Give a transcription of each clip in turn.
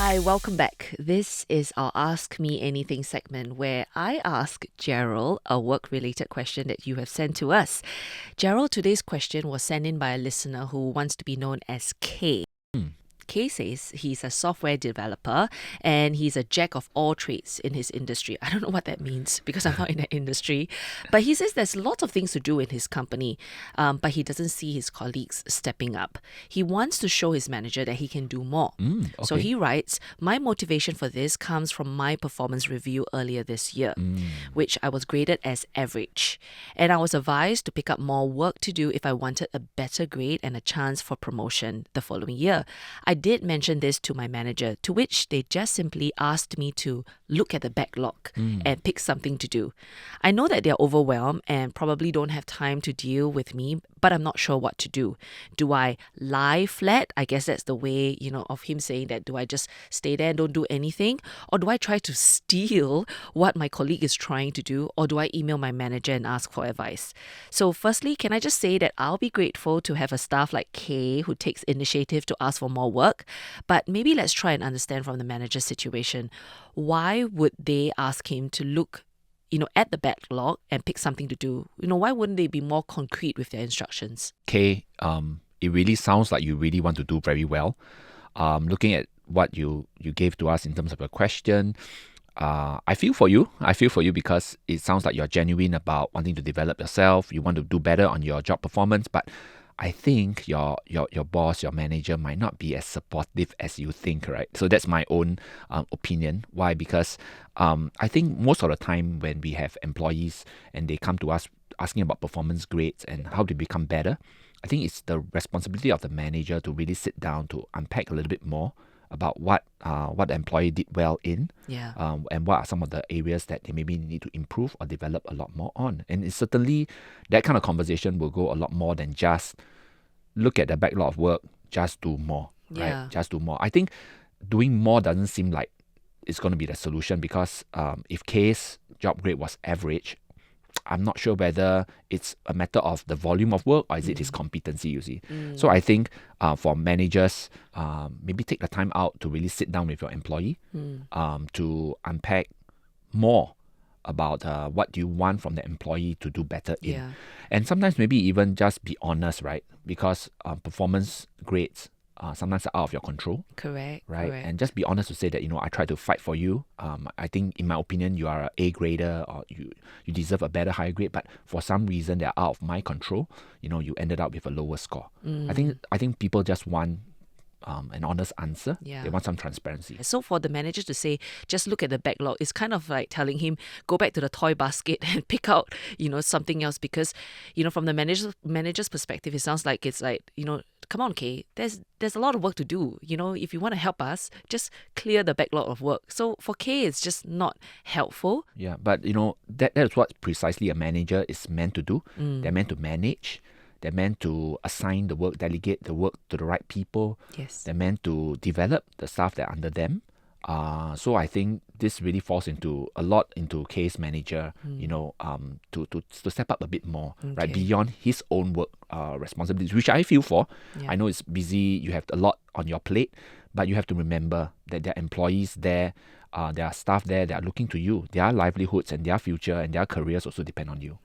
Hi, welcome back. This is our Ask Me Anything segment where I ask Gerald a work related question that you have sent to us. Gerald, today's question was sent in by a listener who wants to be known as K. Kay says he's a software developer and he's a jack of all trades in his industry. I don't know what that means because I'm not in that industry. But he says there's lots of things to do in his company, but he doesn't see his colleagues stepping up. He wants to show his manager that he can do more. So he writes, my motivation for this comes from my performance review earlier this year, which I was graded as average. And I was advised to pick up more work to do if I wanted a better grade and a chance for promotion the following year. I did mention this to my manager, to which they just simply asked me to look at the backlog and pick something to do. I know that they're overwhelmed and probably don't have time to deal with me, but I'm not sure what to do. Do I lie flat? I guess that's the way, of him saying that. Do I just stay there and don't do anything? Or do I try to steal what my colleague is trying to do? Or do I email my manager and ask for advice? So firstly, can I just say that I'll be grateful to have a staff like Kay who takes initiative to ask for more work, but maybe let's try and understand from the manager's situation. Why would they ask him to look at the backlog and pick something to do? Why wouldn't they be more concrete with their instructions? Okay, it really sounds like you really want to do very well. Looking at what you gave to us in terms of a question, I feel for you. I feel for you because it sounds like you're genuine about wanting to develop yourself. You want to do better on your job performance, but I think your boss, your manager might not be as supportive as you think, right? So that's my own opinion. Why? Because I think most of the time when we have employees and they come to us asking about performance grades and how to become better, I think it's the responsibility of the manager to really sit down to unpack a little bit more about what the employee did well in, and what are some of the areas that they maybe need to improve or develop a lot more on. And it's certainly that kind of conversation will go a lot more than just look at the backlog of work, just do more, right? Just do more. I think doing more doesn't seem like it's going to be the solution because if K's job grade was average, I'm not sure whether it's a matter of the volume of work or is it his competency, you see. So I think for managers, maybe take the time out to really sit down with your employee to unpack more about what you want from the employee to do better in. And sometimes maybe even just be honest, right? Because performance grades sometimes are out of your control. Correct. Right? And just be honest to say that, I try to fight for you. I think, in my opinion, you are an A grader or you deserve a better higher grade, but for some reason, they're out of my control. You ended up with a lower score. I think people just want an honest answer. They want some transparency. So for the manager to say, just look at the backlog, it's kind of like telling him, go back to the toy basket and pick out, something else. Because, from the manager's perspective, it sounds like it's like, come on, Kay, there's a lot of work to do. If you want to help us, just clear the backlog of work. So for Kay, it's just not helpful. Yeah, but that is what precisely a manager is meant to do. They're meant to manage. They're meant to assign the work, delegate the work to the right people. Yes. They're meant to develop the staff that are under them. So I think this really falls into case manager, to step up a bit more, right, beyond his own work responsibilities, which I feel for. I know it's busy, you have a lot on your plate, but you have to remember that there are employees there, there are staff there that are looking to you. Their livelihoods and their future and their careers also depend on you.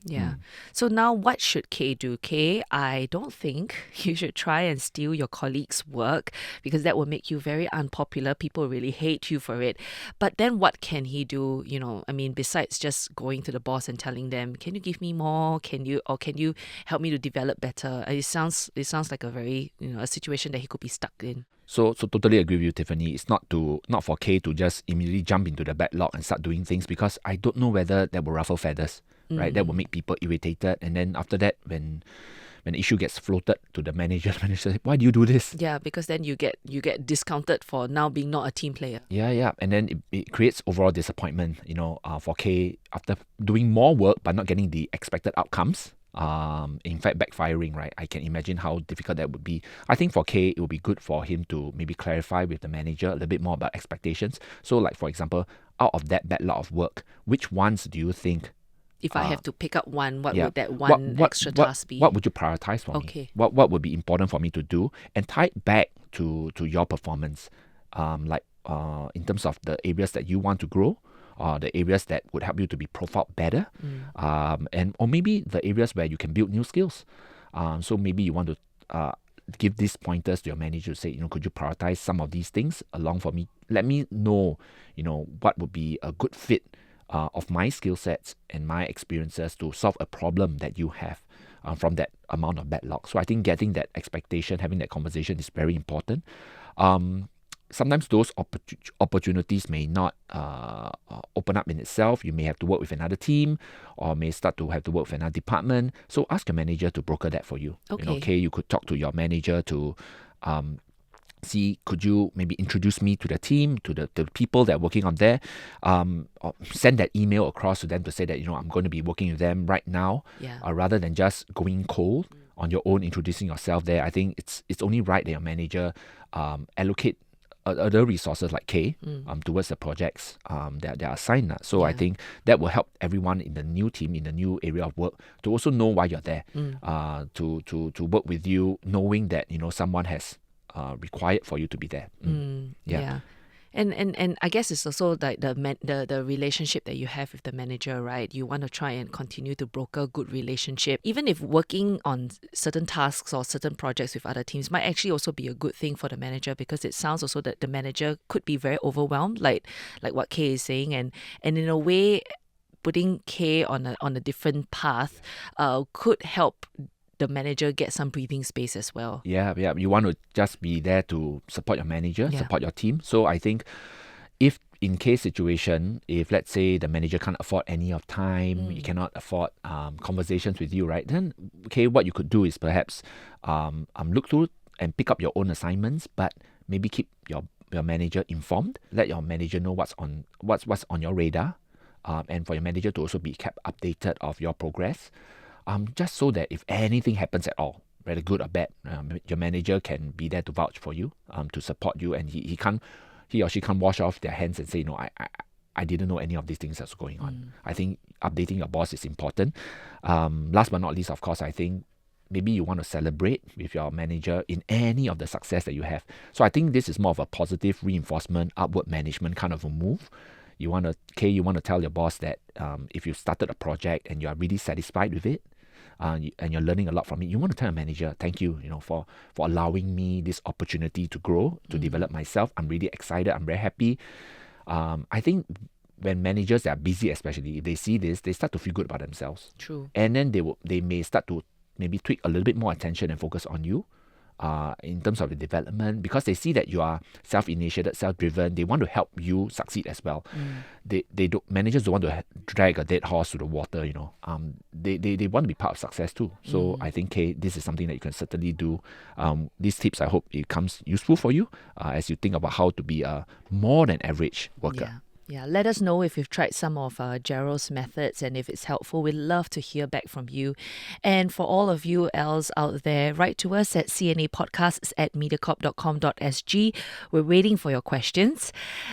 So now what should Kay do? Kay, I don't think you should try and steal your colleagues' work because that will make you very unpopular. People really hate you for it. But then what can he do? Besides just going to the boss and telling them, can you give me more? Can you help me to develop better? It sounds like a very, a situation that he could be stuck in. So totally agree with you, Tiffany. It's not for Kay to just immediately jump into the backlog and start doing things because I don't know whether that will ruffle feathers, right? That will make people irritated. And then after that, when the issue gets floated to the manager says, why do you do this? Yeah, because then you get discounted for now being not a team player. Yeah. And then it creates overall disappointment, for Kay after doing more work but not getting the expected outcomes. In fact, backfiring, right? I can imagine how difficult that would be. I think for Kay, it would be good for him to maybe clarify with the manager a little bit more about expectations. So, like, for example, out of that backlog of work, which ones do you think? If I have to pick up one, what would that one extra task be? What would you prioritize for me? What would be important for me to do? And tie it back to your performance. Like, in terms of the areas that you want to grow, the areas that would help you to be profiled better, or maybe the areas where you can build new skills. So maybe you want to give these pointers to your manager to say, could you prioritize some of these things along for me? Let me know, what would be a good fit of my skill sets and my experiences to solve a problem that you have from that amount of backlog. So I think getting that expectation, having that conversation is very important. Sometimes those opportunities may not open up in itself. You may have to work with another team or may start to have to work with another department. So ask your manager to broker that for you. Okay. You could talk to your manager to see, could you maybe introduce me to the team, to the people that are working on there, or send that email across to them to say that, I'm going to be working with them right now, rather than just going cold on your own, introducing yourself there. I think it's only right that your manager allocate other resources like K towards the projects that are assigned. So I think that will help everyone in the new team, in the new area of work, to also know why you're there, to work with you, knowing that someone has required for you to be there. Yeah. And I guess it's also like the relationship that you have with the manager, right? You want to try and continue to broker good relationship. Even if working on certain tasks or certain projects with other teams might actually also be a good thing for the manager, because it sounds also that the manager could be very overwhelmed, like what Kay is saying, and in a way, putting Kay on a different path could help the manager get some breathing space as well. Yeah. You want to just be there to support your manager, support your team. So I think if in case situation, if let's say the manager can't afford any of time, you cannot afford conversations with you, right? Then what you could do is perhaps look through and pick up your own assignments, but maybe keep your manager informed. Let your manager know what's on your radar, and for your manager to also be kept updated of your progress. Just so that if anything happens at all, whether good or bad, your manager can be there to vouch for you, to support you, and he or she can't wash off their hands and say, I didn't know any of these things that's going on. I think updating your boss is important. Last but not least, of course, I think maybe you want to celebrate with your manager in any of the success that you have. So I think this is more of a positive reinforcement, upward management kind of a move. You want to tell your boss that if you started a project and you are really satisfied with it, and you're learning a lot from it, you want to tell your manager, thank you, for allowing me this opportunity to grow, to develop myself. I'm really excited. I'm very happy. I think when managers that are busy, especially, if they see this, they start to feel good about themselves. True. And then they may start to maybe tweak a little bit more attention and focus on you. In terms of the development, because they see that you are self-initiated, self-driven, they want to help you succeed as well. Managers don't want to drag a dead horse to the water. They want to be part of success too. So I think this is something that you can certainly do. These tips, I hope it comes useful for you as you think about how to be a more than average worker. Yeah, let us know if you've tried some of Gerald's methods, and if it's helpful. We'd love to hear back from you. And for all of you else out there, write to us at cnapodcasts@mediacorp.com.sg. We're waiting for your questions.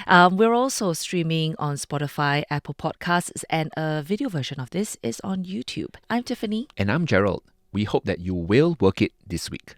We're also streaming on Spotify, Apple Podcasts, and a video version of this is on YouTube. I'm Tiffany. And I'm Gerald. We hope that you will work it this week.